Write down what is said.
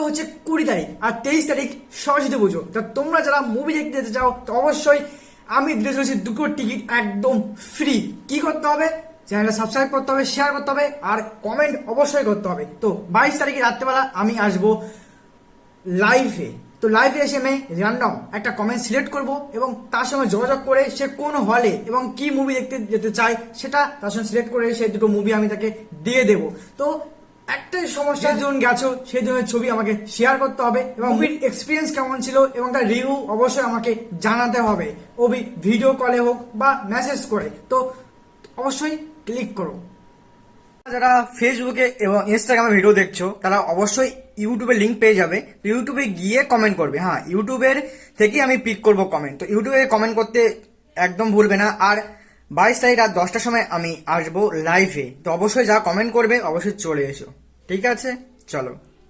হচ্ছে 20 তারিখ আর 23 তারিখ সরস্বতী পুজো। তা তোমরা যারা মুভি দেখতে যেতে চাও তো অবশ্যই আমি দিতে চলেছি 2টো টিকিট একদম ফ্রি। কি করতে হবে? চ্যানেলটা সাবস্ক্রাইব করতে হবে, শেয়ার করতে হবে আর কমেন্ট অবশ্যই করতে হবে। তো 22 তারিখে রাত্রেবেলা আমি আসবো লাইভে। তো লাইভে এসে আমি র্যান্ডম একটা কমেন্ট সিলেক্ট করব এবং তার সঙ্গে যোগাযোগ করে সে কোন হলে এবং কি মুভি দেখতে যেতে চায় সেটা তার সঙ্গে সিলেক্ট করে সেই 2টো মুভি আমি তাকে দিয়ে দেব। তো একটাই সমস্যা, যখন গেছো সেই ধরনের ছবি আমাকে শেয়ার করতে হবে এবং মুভির এক্সপিরিয়েন্স কেমন ছিল এবং তার রিভিউ অবশ্যই আমাকে জানাতে হবে, ভিডিও কলে হোক বা মেসেজ করে। তো অবশ্যই ক্লিক করো। যারা ফেসবুকে এবং ইনস্টাগ্রামে ভিডিও দেখছো তারা অবশ্যই ইউটিউবের লিঙ্ক পেয়ে যাবে। ইউটিউবে গিয়ে কমেন্ট করবে। হ্যাঁ, ইউটিউবের থেকেই আমি পিক করব কমেন্ট। তো ইউটিউবে কমেন্ট করতে একদম ভুলবে না। আর 22 তারিখ রাত 10টার সময় আমি আসবো লাইভে। তো অবশ্যই যা কমেন্ট করবে অবশ্যই চলে এসো। ঠিক আছে, চলো।